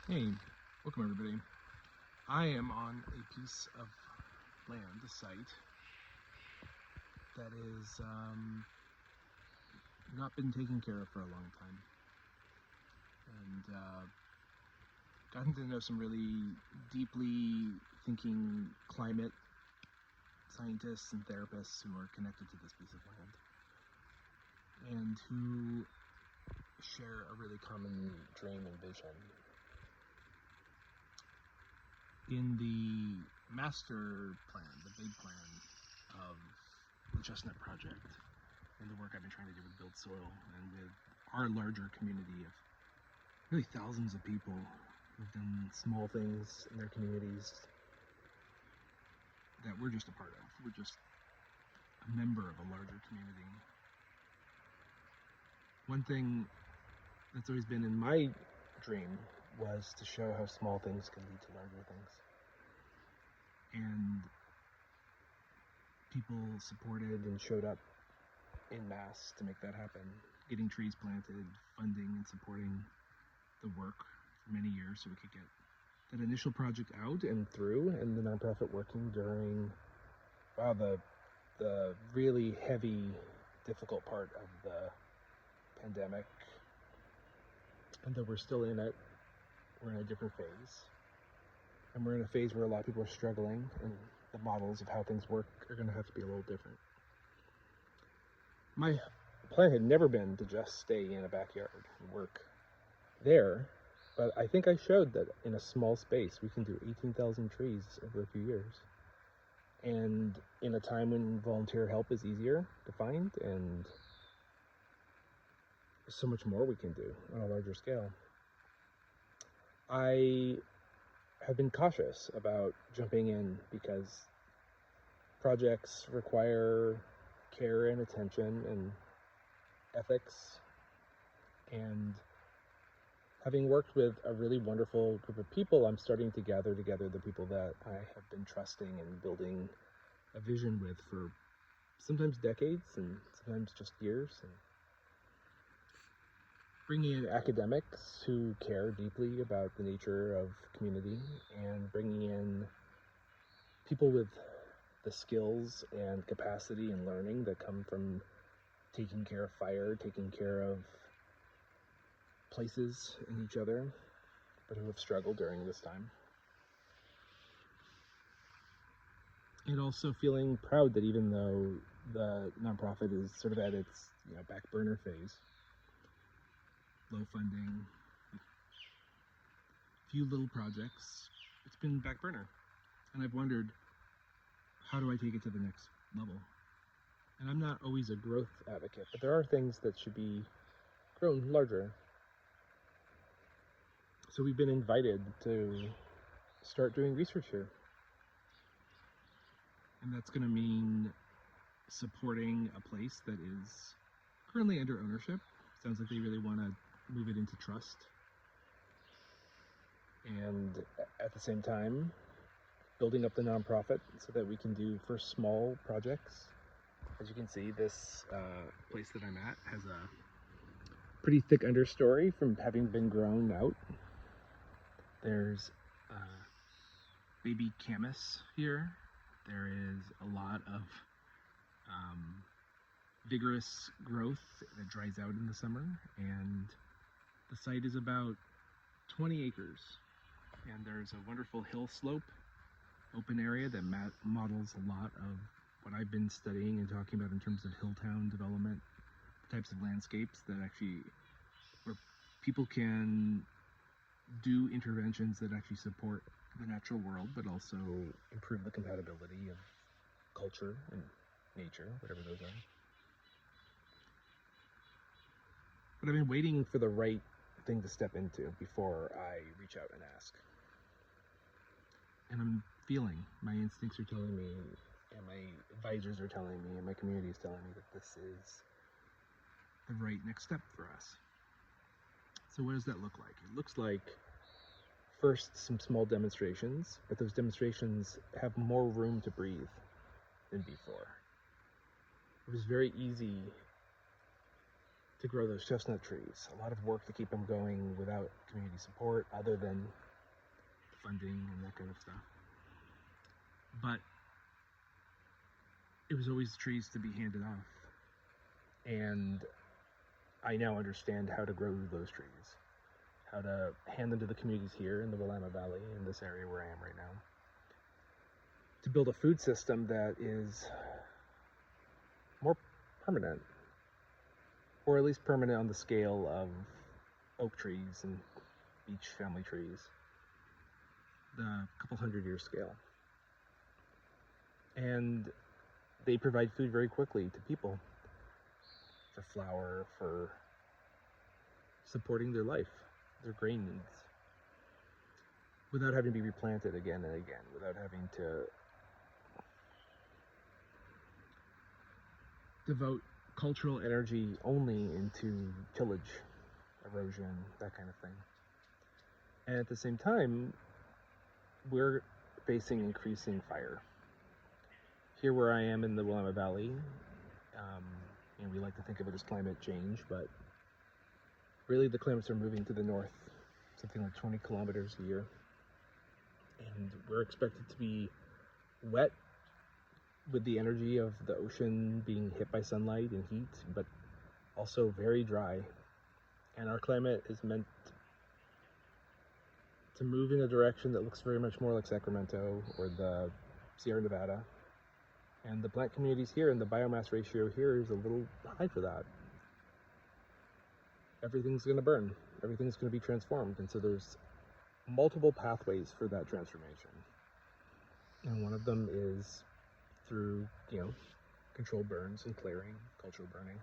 Hey, welcome everybody. I am on a piece of land, a site, that is not been taken care of for a long time. And gotten to know some really deeply thinking climate scientists and therapists who are connected to this piece of land and who share a really common dream and vision. In the master plan, the big plan of the Chestnut project, and the work I've been trying to do with Build Soil and with our larger community of really thousands of people who've done small things in their communities that we're just a part of. We're just a member of a larger community. One thing that's always been in my dream was to show how small things can lead to larger things. And people supported and showed up en masse to make that happen, getting trees planted, funding and supporting the work for many years so we could get that initial project out and through, and the nonprofit working during the really heavy, difficult part of the pandemic. And though we're still in it, we're in a different phase. And we're in a phase where a lot of people are struggling, and the models of how things work are going to have to be a little different. My plan had never been to just stay in a backyard and work there, but I think I showed that in a small space we can do 18,000 trees over a few years. And in a time when volunteer help is easier to find, and there's so much more we can do on a larger scale. I have been cautious about jumping in because projects require care and attention and ethics, and having worked with a really wonderful group of people, I'm starting to gather together the people that I have been trusting and building a vision with for sometimes decades and sometimes just years, and bringing in academics who care deeply about the nature of community, and bringing in people with the skills and capacity and learning that come from taking care of fire, taking care of places and each other, but who have struggled during this time. And also feeling proud that even though the nonprofit is sort of at its back burner phase, low funding, few little projects, it's been back burner. And I've wondered, how do I take it to the next level? And I'm not always a growth advocate, but there are things that should be grown larger. So we've been invited to start doing research here. And that's going to mean supporting a place that is currently under ownership. Sounds like they really want to move it into trust. And at the same time, building up the nonprofit so that we can do first small projects. As you can see, this place that I'm at has a pretty thick understory from having been grown out. There's baby camas here. There is a lot of vigorous growth that dries out in the summer, and the site is about 20 acres. And there's a wonderful hill slope, open area that models a lot of what I've been studying and talking about in terms of hilltown development, types of landscapes that actually, where people can do interventions that actually support the natural world, but also improve the compatibility of culture and nature, whatever those are. But I've been waiting for the right thing to step into before I reach out and ask. And I'm feeling, my instincts are telling me, and my advisors are telling me, and my community is telling me that this is the right next step for us. So what does that look like? It looks like first some small demonstrations, but those demonstrations have more room to breathe than before. It was very easy to grow those chestnut trees. A lot of work to keep them going without community support other than funding and that kind of stuff. But it was always trees to be handed off. And I now understand how to grow those trees, how to hand them to the communities here in the Willamette Valley, in this area where I am right now, to build a food system that is more permanent, or at least permanent on the scale of oak trees and beech family trees, the couple 100-year scale. And they provide food very quickly to people, for flour, for supporting their life, their grain needs, without having to be replanted again and again, without having to devote cultural energy only into tillage, erosion, that kind of thing. And at the same time, we're facing increasing fire. Here where I am in the Willamette Valley, and we like to think of it as climate change, but really the climates are moving to the north, something like 20 kilometers a year. And we're expected to be wet with the energy of the ocean being hit by sunlight and heat, but also very dry. And our climate is meant to move in a direction that looks very much more like Sacramento or the Sierra Nevada. And the plant communities here and the biomass ratio here is a little high for that. Everything's going to burn. Everything's going to be transformed. And so there's multiple pathways for that transformation. And one of them is through, controlled burns and clearing, cultural burning.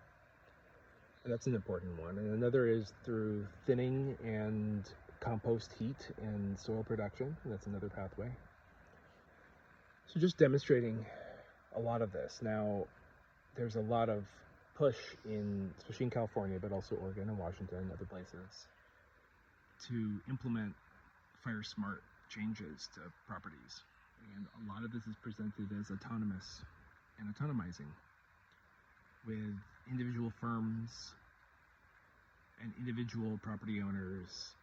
And that's an important one. And another is through thinning and compost heat and soil production. And that's another pathway. So just demonstrating a lot of this. Now, there's a lot of push especially in California, but also Oregon and Washington, other places, to implement fire smart changes to properties. And a lot of this is presented as autonomous and autonomizing, with individual firms and individual property owners,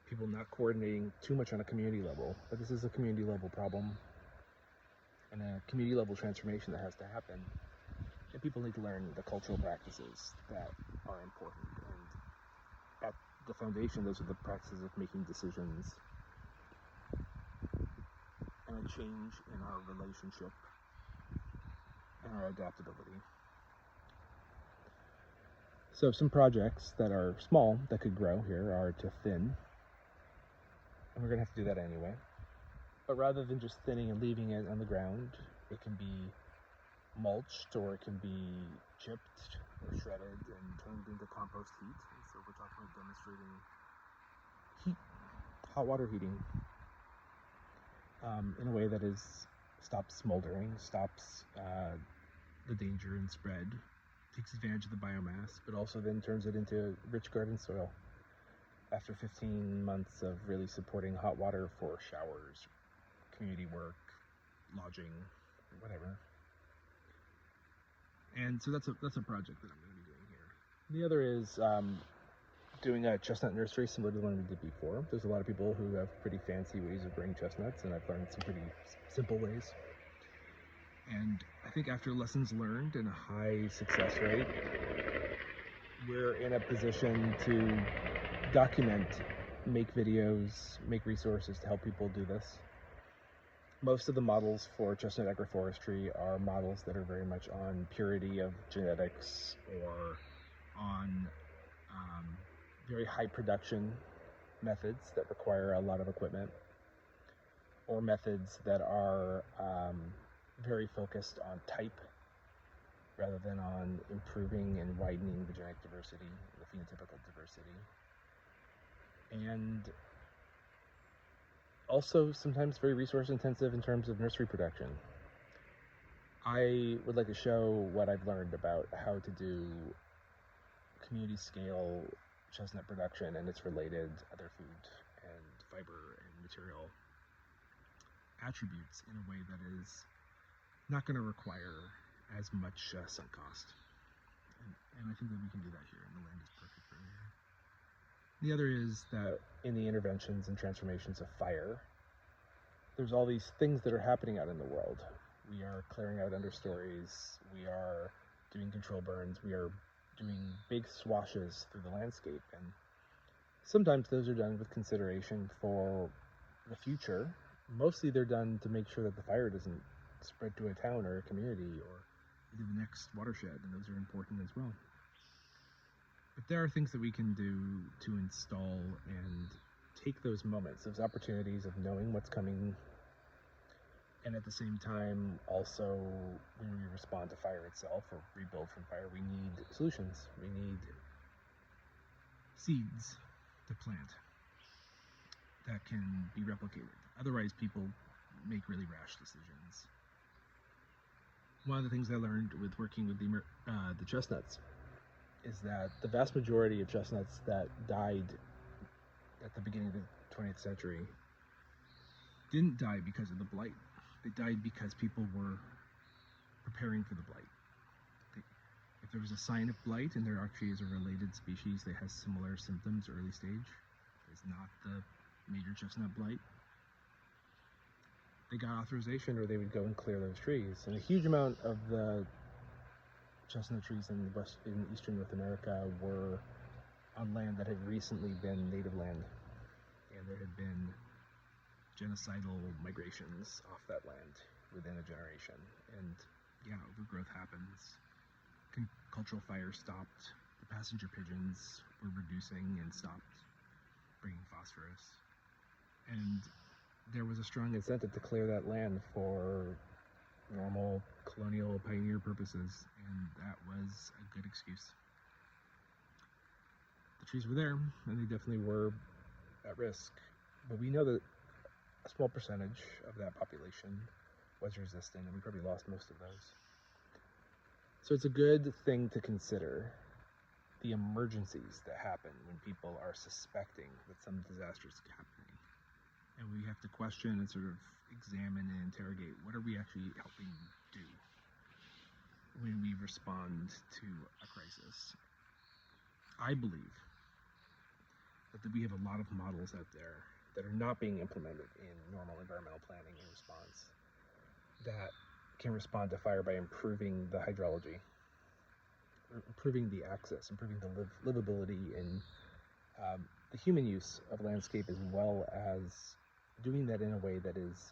people not coordinating too much on a community level. But this is a community level problem and a community level transformation that has to happen. And people need to learn the cultural practices that are important. And at the foundation, those are the practices of making decisions and a change in our relationship and our adaptability. So some projects that are small that could grow here are to thin. And we're going to have to do that anyway. But rather than just thinning and leaving it on the ground, it can be mulched, or it can be chipped or shredded and turned into compost heat. And so we're talking about demonstrating hot water heating in a way that stops smoldering, stops the danger and spread, takes advantage of the biomass, but also then turns it into rich garden soil after 15 months of really supporting hot water for showers, community work, lodging, whatever. And so that's a project that I'm going to be doing here. The other is doing a chestnut nursery similar to the one we did before. There's a lot of people who have pretty fancy ways of growing chestnuts, and I've learned some pretty simple ways. And I think after lessons learned and a high success rate, we're in a position to document, make videos, make resources to help people do this. Most of the models for chestnut agroforestry are models that are very much on purity of genetics, or on very high production methods that require a lot of equipment, or methods that are very focused on type rather than on improving and widening the genetic diversity, the phenotypical diversity. And also sometimes very resource intensive in terms of nursery production. I would like to show what I've learned about how to do community scale chestnut production and its related other food and fiber and material attributes in a way that is not going to require as much sunk cost. And I think that we can do that here, and the land is perfect for it here. The other is that in the interventions and transformations of fire, there's all these things that are happening out in the world. We are clearing out understories, we are doing control burns, we are doing big swashes through the landscape, and sometimes those are done with consideration for the future. Mostly they're done to make sure that the fire doesn't spread to a town or a community or into the next watershed, and those are important as well. But there are things that we can do to install and take those moments, those opportunities of knowing what's coming, and at the same time also when we respond to fire itself or rebuild from fire, we need solutions. We need seeds to plant that can be replicated. Otherwise people make really rash decisions. One of the things I learned with working with the chestnuts is that the vast majority of chestnuts that died at the beginning of the 20th century didn't die because of the blight. They died because people were preparing for the blight. If there was a sign of blight, and there actually is a related species that has similar symptoms early stage, it's not the major chestnut blight, they got authorization, or they would go and clear those trees. And a huge amount of the chestnut trees in eastern North America were on land that had recently been native land, and there had been genocidal migrations off that land within a generation. And yeah, overgrowth happens. Cultural fire stopped. The passenger pigeons were reducing and stopped bringing phosphorus. And there was a strong incentive to clear that land for normal colonial pioneer purposes, and that was a good excuse. The trees were there, and they definitely were at risk, but we know that a small percentage of that population was resistant, and we probably lost most of those. So it's a good thing to consider the emergencies that happen when people are suspecting that some disaster is happening. And we have to question and sort of examine and interrogate, what are we actually helping do when we respond to a crisis? I believe that we have a lot of models out there that are not being implemented in normal environmental planning and response that can respond to fire by improving the hydrology, improving the access, improving the livability, and the human use of landscape, as well as doing that in a way that is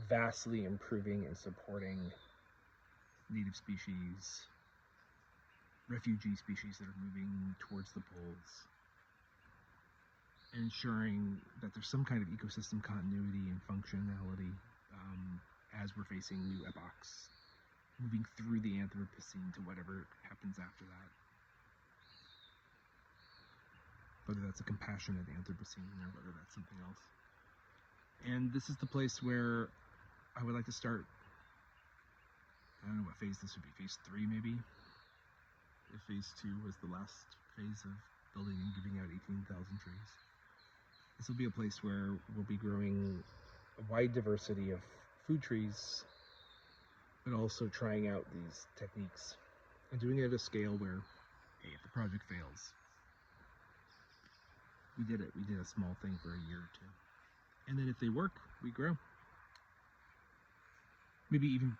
vastly improving and supporting native species, refugee species that are moving towards the poles, ensuring that there's some kind of ecosystem continuity and functionality as we're facing new epochs, moving through the Anthropocene to whatever happens after that. Whether that's a compassionate Anthropocene or whether that's something else. And this is the place where I would like to start. I don't know what phase this would be, phase 3 maybe? If phase 2 was the last phase of building and giving out 18,000 trees. This will be a place where we'll be growing a wide diversity of food trees, but also trying out these techniques and doing it at a scale where, hey, if the project fails, we did it. We did a small thing for a year or two. And then if they work, we grow. Maybe even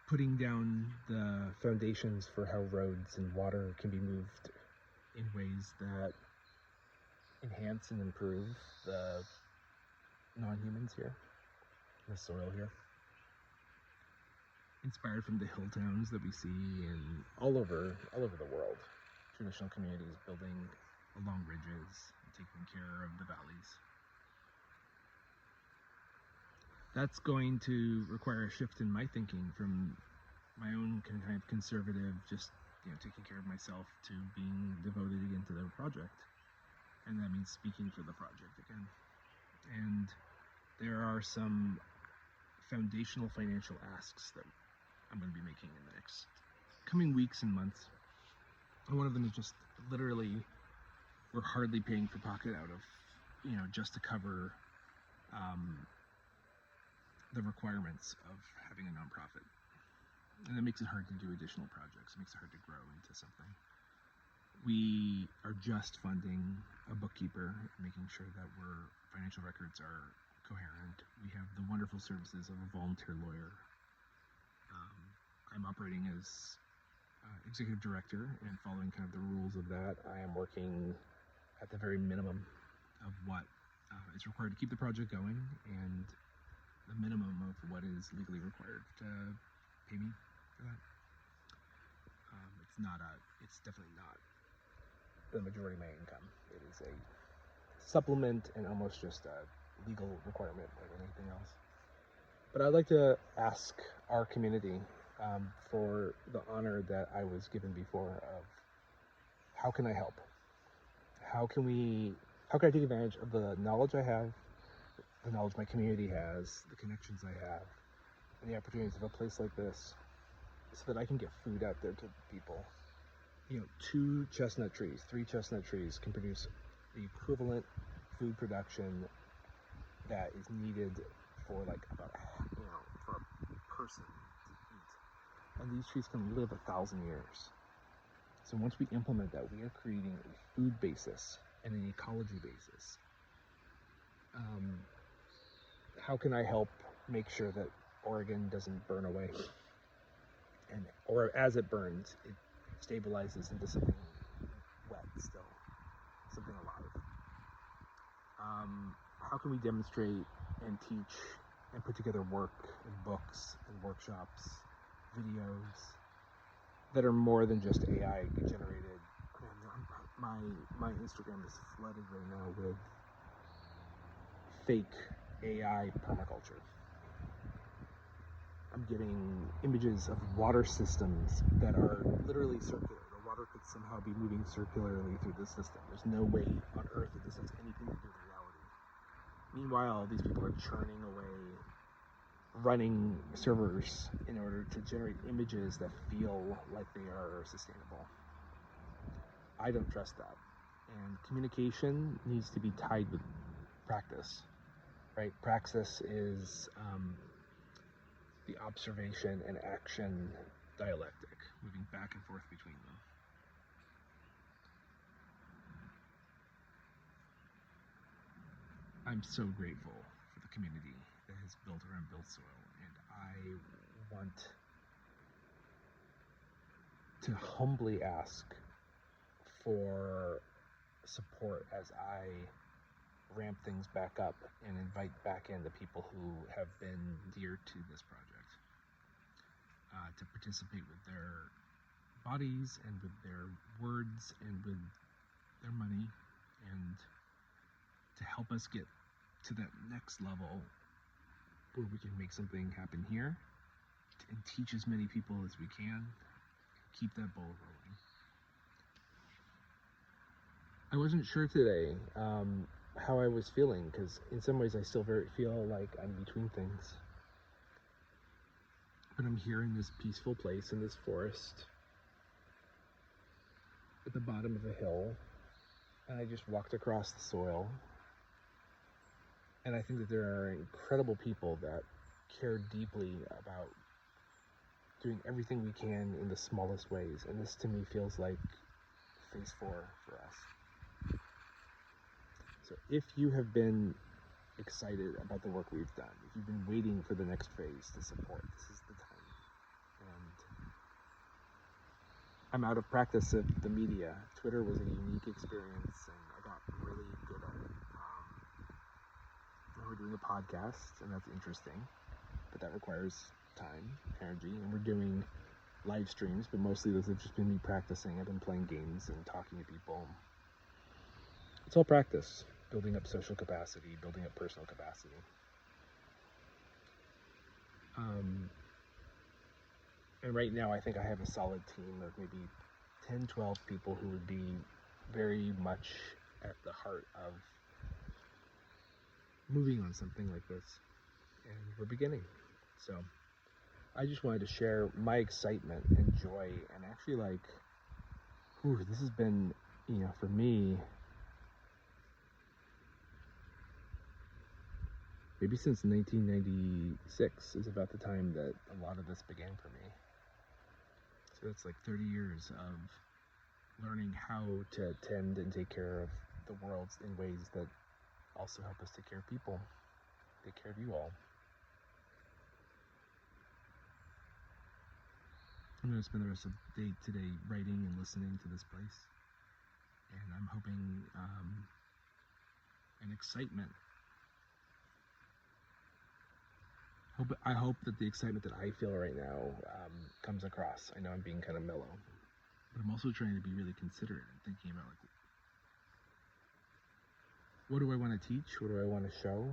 putting down the foundations for how roads and water can be moved in ways that enhance and improve the non-humans here, the soil here. Inspired from the hill towns that we see in all over the world. Traditional communities building along ridges and taking care of the valleys. That's going to require a shift in my thinking from my own kind of conservative, just taking care of myself, to being devoted again to the project. And that means speaking for the project again. And there are some foundational financial asks that I'm going to be making in the next coming weeks and months. And one of them is just literally, we're hardly paying for pocket out of, just to cover the requirements of having a nonprofit. And it makes it hard to do additional projects. It makes it hard to grow into something. We are just funding a bookkeeper, making sure that financial records are coherent. We have the wonderful services of a volunteer lawyer. I'm operating as executive director, and following kind of the rules of that, I am working at the very minimum of what is required to keep the project going, and the minimum of what is legally required to pay me for that. It's definitely not the majority of my income. It is a supplement and almost just a legal requirement more than anything else. But I'd like to ask our community for the honor that I was given before of how can I help? How can I take advantage of the knowledge I have, the knowledge my community has, the connections I have, and the opportunities of a place like this so that I can get food out there to people. 2 chestnut trees, 3 chestnut trees can produce the equivalent food production that is needed for for a person to eat. And these trees can live 1,000 years. So once we implement that, we are creating a food basis and an ecology basis. How can I help make sure that Oregon doesn't burn away? Or as it burns, it stabilizes into something wet still, something alive. How can we demonstrate and teach and put together work and books and workshops, videos that are more than just AI generated? My Instagram is flooded right now with fake AI permaculture. I'm getting images of water systems that are literally circular. The water could somehow be moving circularly through the system. There's no way on Earth that this has anything to do with reality. Meanwhile, these people are churning away, running servers in order to generate images that feel like they are sustainable. I don't trust that. And communication needs to be tied with practice, right? Praxis is the observation and action dialectic, moving back and forth between them. I'm so grateful for the community that has built around Build Soil, and I want to humbly ask for support as I ramp things back up and invite back in the people who have been dear to this project, to participate with their bodies and with their words and with their money, and to help us get to that next level where we can make something happen here and teach as many people as we can, keep that ball rolling. I wasn't sure today how I was feeling, because in some ways I still feel like I'm between things. But I'm here in this peaceful place in this forest at the bottom of a hill, and I just walked across the soil. And I think that there are incredible people that care deeply about doing everything we can in the smallest ways. And this to me feels like phase 4 for us. So if you have been excited about the work we've done, if you've been waiting for the next phase to support, this is the time. And I'm out of practice of the media. Twitter was a unique experience, and I got really good at it. We're doing a podcast, and that's interesting, but that requires time, energy, and we're doing live streams, but mostly those have just been me practicing. I've been playing games and talking to people. It's all practice, building up social capacity, building up personal capacity. And right now I think I have a solid team of maybe 10, 12 people who would be very much at the heart of moving on something like this, and we're beginning. So I just wanted to share my excitement and joy, and actually this has been, for me, maybe since 1996 is about the time that a lot of this began for me. That's like 30 years of learning how to tend and take care of the world in ways that also help us take care of people, take care of you all. I'm going to spend the rest of the day today writing and listening to this place, and I'm hoping an excitement. I hope that the excitement that I feel right now comes across. I know I'm being kind of mellow, but I'm also trying to be really considerate and thinking about, like, what do I want to teach? What do I want to show?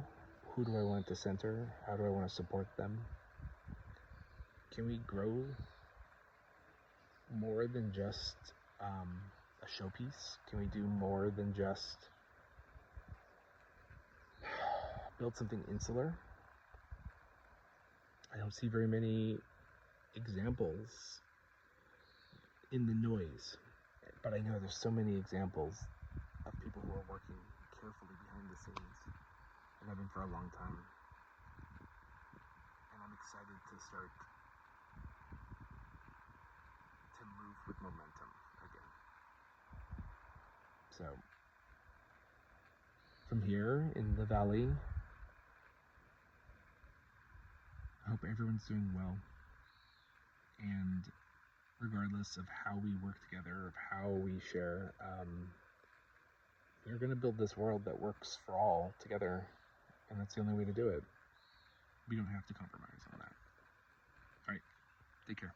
Who do I want to center? How do I want to support them? Can we grow more than just a showpiece? Can we do more than just build something insular? I don't see very many examples in the noise, but I know there's so many examples of people who are working carefully behind the scenes, and have been for a long time. And I'm excited to start to move with momentum again. So, from here in the valley, I hope everyone's doing well, and regardless of how we work together, of how we share, we're going to build this world that works for all together, and that's the only way to do it. We don't have to compromise on that. All right, take care.